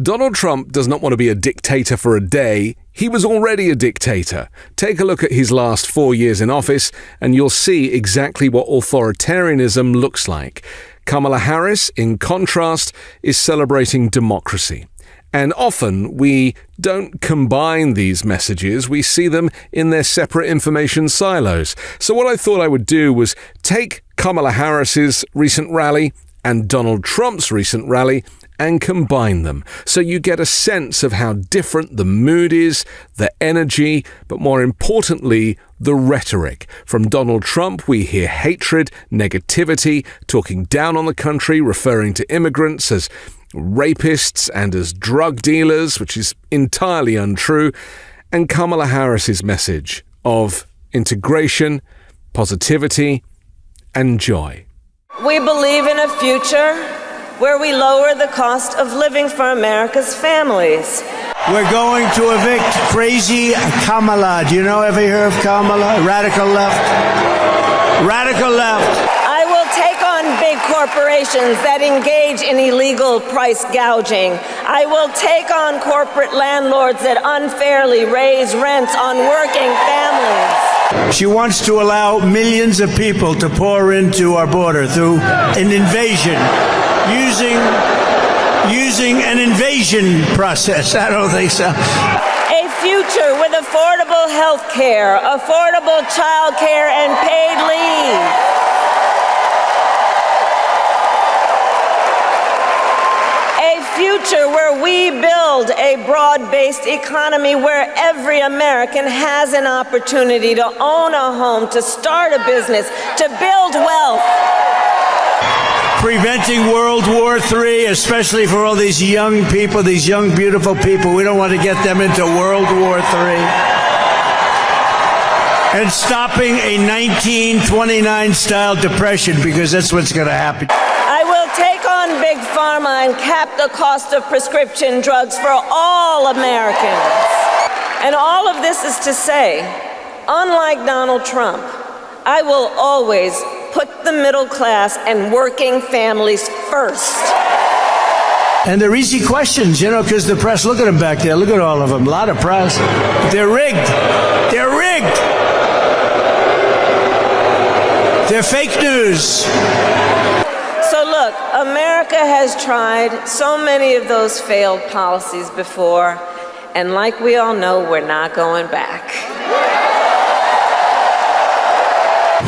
Donald Trump does not want to be a dictator for a day. He was already a dictator. Take a look at his last 4 years in office and you'll see exactly what authoritarianism looks like. Kamala Harris, in contrast, is celebrating democracy. And often we don't combine these messages, we see them in their separate information silos. So what I thought I would do was take Kamala Harris's recent rally and Donald Trump's recent rally and combine them, so you get a sense of how different the mood is, the energy, but more importantly, the rhetoric. From Donald Trump, we hear hatred, negativity, talking down on the country, referring to immigrants as rapists and as drug dealers, which is entirely untrue, and Kamala Harris's message of integration, positivity, and joy. We believe in a future where we lower the cost of living for America's families. We're going to evict crazy Kamala. Do you ever hear of Kamala? Radical left. Radical left. I will take on big corporations that engage in illegal price gouging. I will take on corporate landlords that unfairly raise rents on working families. She wants to allow millions of people to pour into our border through an invasion. Using an invasion process. I don't think so. A future with affordable health care, affordable child care, and paid leave. A future where we build a broad-based economy where every American has an opportunity to own a home, to start a business, to build wealth. Preventing World War III, especially for all these young people, these young, beautiful people. We don't want to get them into World War III. And stopping a 1929-style depression, because that's what's going to happen. I will take on Big Pharma and cap the cost of prescription drugs for all Americans. And all of this is to say, unlike Donald Trump, I will always put the middle class and working families first. And they're easy questions, because the press, look at them back there, look at all of them, a lot of press. They're rigged. They're rigged. They're fake news. So look, America has tried so many of those failed policies before, and like we all know, we're not going back.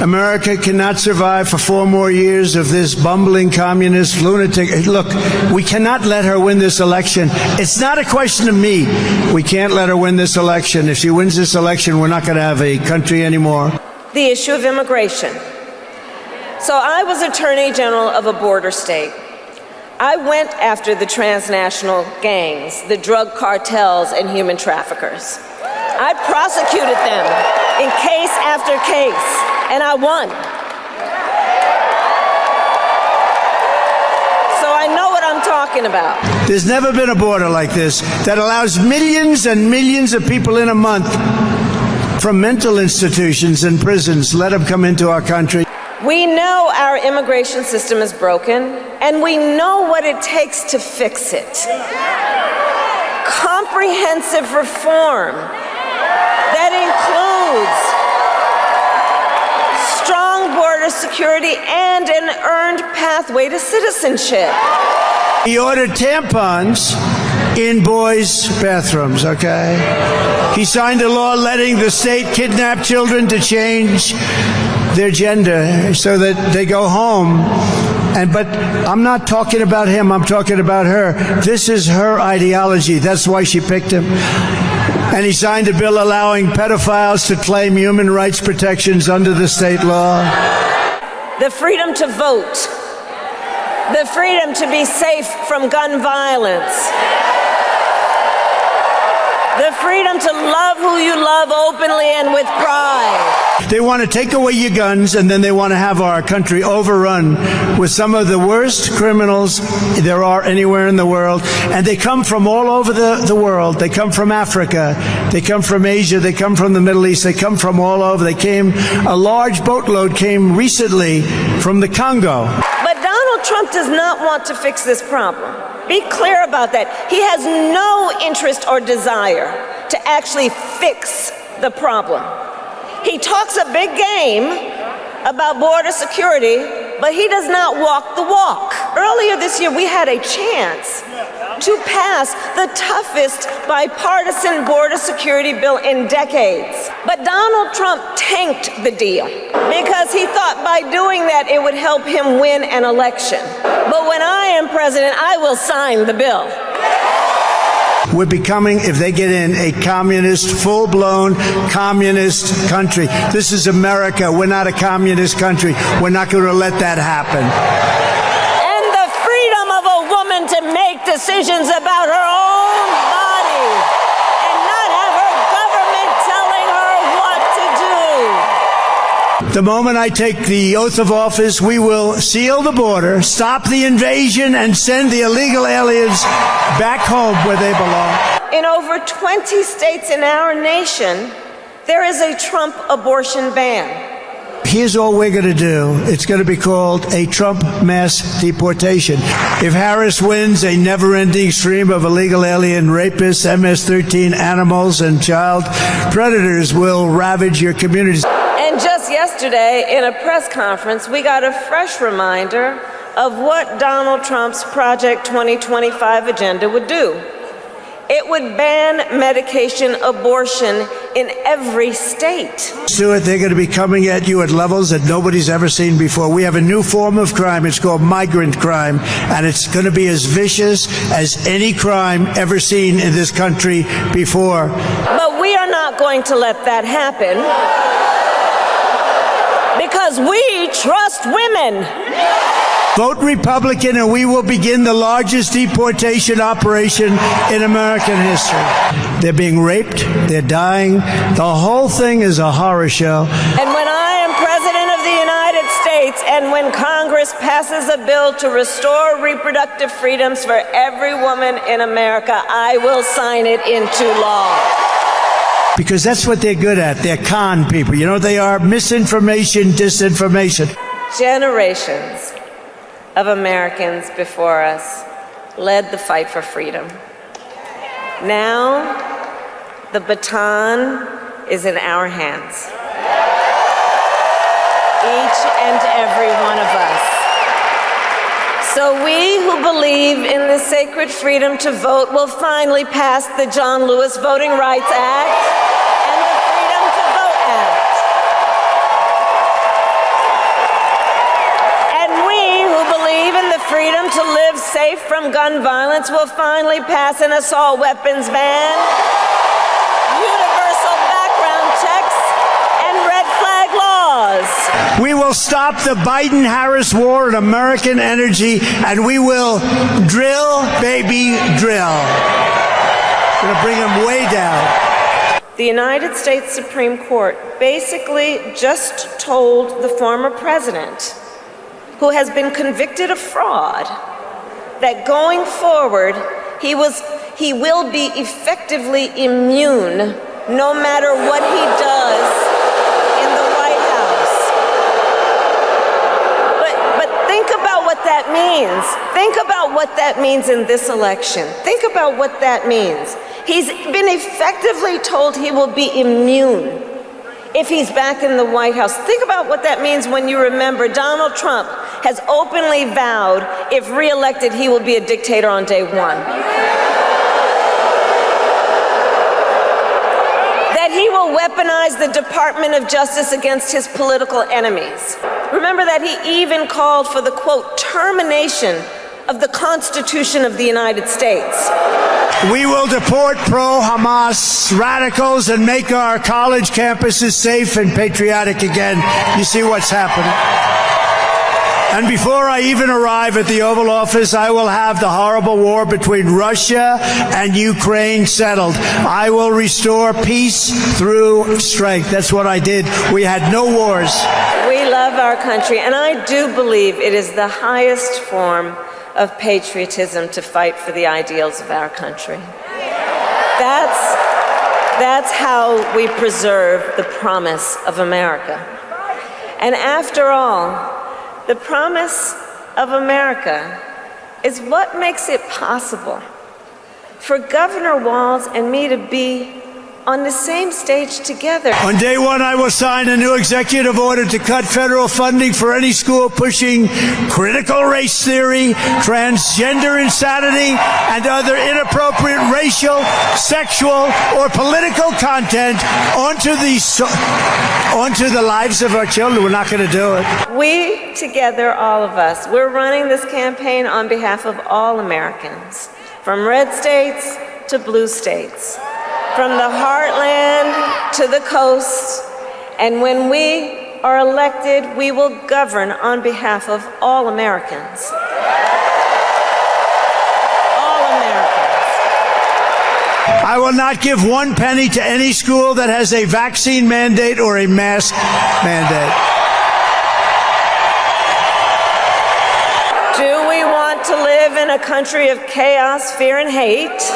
America cannot survive for 4 more years of this bumbling communist lunatic. Look, we cannot let her win this election. It's not a question of me. We can't let her win this election. If she wins this election, we're not going to have a country anymore. The issue of immigration. So I was Attorney General of a border state. I went after the transnational gangs, the drug cartels, and human traffickers. I prosecuted them in case after case, and I won. So I know what I'm talking about. There's never been a border like this that allows millions and millions of people in a month from mental institutions and prisons. Let them come into our country. We know our immigration system is broken, and we know what it takes to fix it. Comprehensive reform that includes strong border security and an earned pathway to citizenship. He ordered tampons in boys' bathrooms, okay? He signed a law letting the state kidnap children to change their gender so that they go home. But I'm not talking about him, I'm talking about her. This is her ideology. That's why she picked him. And he signed a bill allowing pedophiles to claim human rights protections under the state law. The freedom to vote. The freedom to be safe from gun violence. The freedom to love who you love openly and with pride. They want to take away your guns, and then they want to have our country overrun with some of the worst criminals there are anywhere in the world. And they come from all over the world. They come from Africa. They come from Asia. They come from the Middle East. They come from all over. A large boatload came recently from the Congo. But Donald Trump does not want to fix this problem. Be clear about that. He has no interest or desire to actually fix the problem. He talks a big game about border security, but he does not walk the walk. Earlier this year, we had a chance to pass the toughest bipartisan border security bill in decades. But Donald Trump tanked the deal because he thought by doing that it would help him win an election. But when I am president, I will sign the bill. We're becoming, if they get in, a communist, full-blown communist country. This is America. We're not a communist country. We're not going to let that happen. And the freedom of a woman to make decisions about her own body and not have her government telling her what to do. The moment I take the oath of office, we will seal the border, stop the invasion, and send the illegal aliens back home where they belong. In over 20 states in our nation, there is a Trump abortion ban. Here's all we're going to do. It's going to be called a Trump mass deportation. If Harris wins, a never-ending stream of illegal alien rapists, MS-13 animals, and child predators will ravage your communities. And just yesterday, in a press conference, we got a fresh reminder of what Donald Trump's Project 2025 agenda would do. It would ban medication abortion in every state. Stuart, they're going to be coming at you at levels that nobody's ever seen before. We have a new form of crime. It's called migrant crime, and it's going to be as vicious as any crime ever seen in this country before. But we are not going to let that happen because we trust women. Vote Republican, and we will begin the largest deportation operation in American history. They're being raped. They're dying. The whole thing is a horror show. And when I am president of the United States and when Congress passes a bill to restore reproductive freedoms for every woman in America, I will sign it into law. Because that's what they're good at. They're con people. You know what they are? Misinformation, disinformation. Generations of Americans before us led the fight for freedom. Now, the baton is in our hands. Each and every one of us. So we who believe in the sacred freedom to vote will finally pass the John Lewis Voting Rights Act and the Freedom to Vote Act. Freedom to live safe from gun violence will finally pass an assault weapons ban, universal background checks, and red flag laws. We will stop the Biden-Harris war on American energy, and we will drill, baby, drill. We're going to bring them way down. The United States Supreme Court basically just told the former president, who has been convicted of fraud, that going forward, he will be effectively immune no matter what he does in the White House. But think about what that means. Think about what that means in this election. Think about what that means. He's been effectively told he will be immune if he's back in the White House. Think about what that means when you remember Donald Trump has openly vowed, if reelected, he will be a dictator on day one. That he will weaponize the Department of Justice against his political enemies. Remember that he even called for the, quote, termination of the Constitution of the United States. We will deport pro-Hamas radicals and make our college campuses safe and patriotic again. You see what's happening. And before I even arrive at the Oval Office, I will have the horrible war between Russia and Ukraine settled. I will restore peace through strength. That's what I did. We had no wars. We love our country, and I do believe it is the highest form of patriotism to fight for the ideals of our country. That's how we preserve the promise of America. And after all, the promise of America is what makes it possible for Governor Walz and me to be on the same stage together. On day one, I will sign a new executive order to cut federal funding for any school pushing critical race theory, transgender insanity, and other inappropriate racial, sexual, or political content onto the lives of our children. We're not going to do it. We together, all of us, we're running this campaign on behalf of all Americans, from red states to blue states, from the heartland to the coast, and when we are elected, we will govern on behalf of all Americans. All Americans. I will not give one penny to any school that has a vaccine mandate or a mask mandate. Do we want to live in a country of chaos, fear, and hate?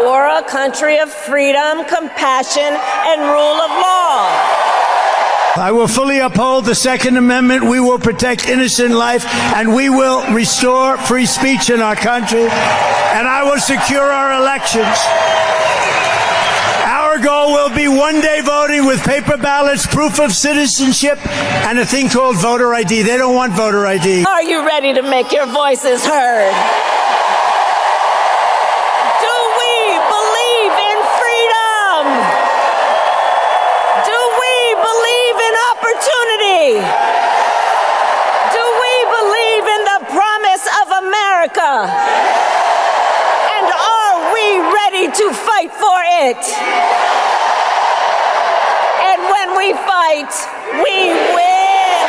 Or a country of freedom, compassion, and rule of law? I will fully uphold the Second Amendment. We will protect innocent life, and we will restore free speech in our country, and I will secure our elections. Our goal will be one-day voting with paper ballots, proof of citizenship, and a thing called voter ID. They don't want voter ID. Are you ready to make your voices heard? Do we believe in the promise of America? And are we ready to fight for it? And when we fight, we win.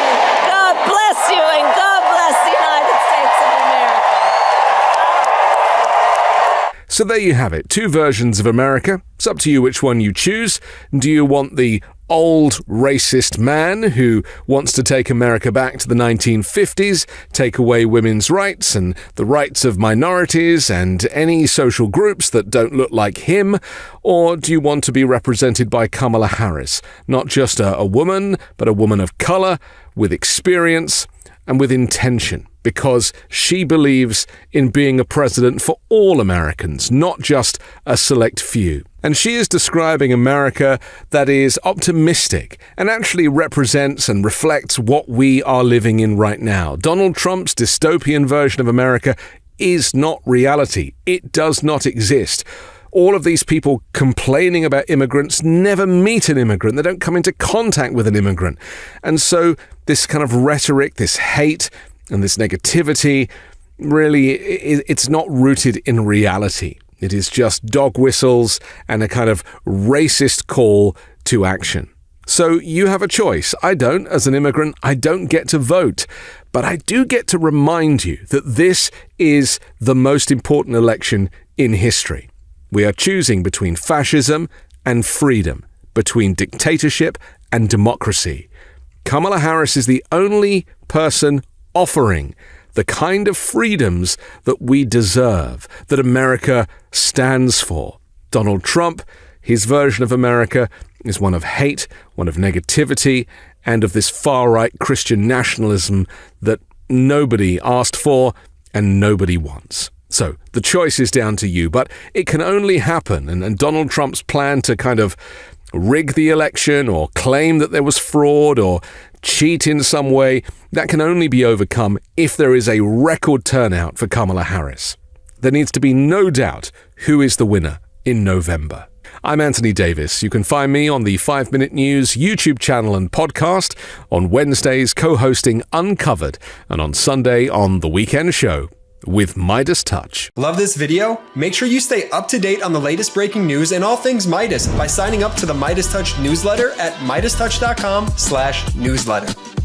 God bless you, and God bless the United States of America. So there you have it, two versions of America. It's up to you which one you choose. Do you want the old racist man who wants to take America back to the 1950s, take away women's rights and the rights of minorities and any social groups that don't look like him? Or do you want to be represented by Kamala Harris, not just a woman, but a woman of color, with experience and with intention? Because she believes in being a president for all Americans, not just a select few. And she is describing America that is optimistic and actually represents and reflects what we are living in right now. Donald Trump's dystopian version of America is not reality. It does not exist. All of these people complaining about immigrants never meet an immigrant. They don't come into contact with an immigrant. And so this kind of rhetoric, this hate, and this negativity, really, it's not rooted in reality. It is just dog whistles and a kind of racist call to action. So you have a choice. I don't. As an immigrant, I don't get to vote. But I do get to remind you that this is the most important election in history. We are choosing between fascism and freedom, between dictatorship and democracy. Kamala Harris is the only person offering the kind of freedoms that we deserve, that America stands for. Donald Trump, his version of America, is one of hate, one of negativity, and of this far-right Christian nationalism that nobody asked for and nobody wants. So the choice is down to you, but it can only happen, and Donald Trump's plan to kind of rig the election or claim that there was fraud or cheat in some way, that can only be overcome if there is a record turnout for Kamala Harris. There needs to be no doubt who is the winner in November. I'm Anthony Davis. You can find me on the 5 Minute News YouTube channel and podcast, on Wednesdays co-hosting Uncovered, and on Sunday on The Weekend Show with MeidasTouch. Love this video? Make sure you stay up to date on the latest breaking news and all things Meidas by signing up to the MeidasTouch newsletter at MeidasTouch.com/newsletter.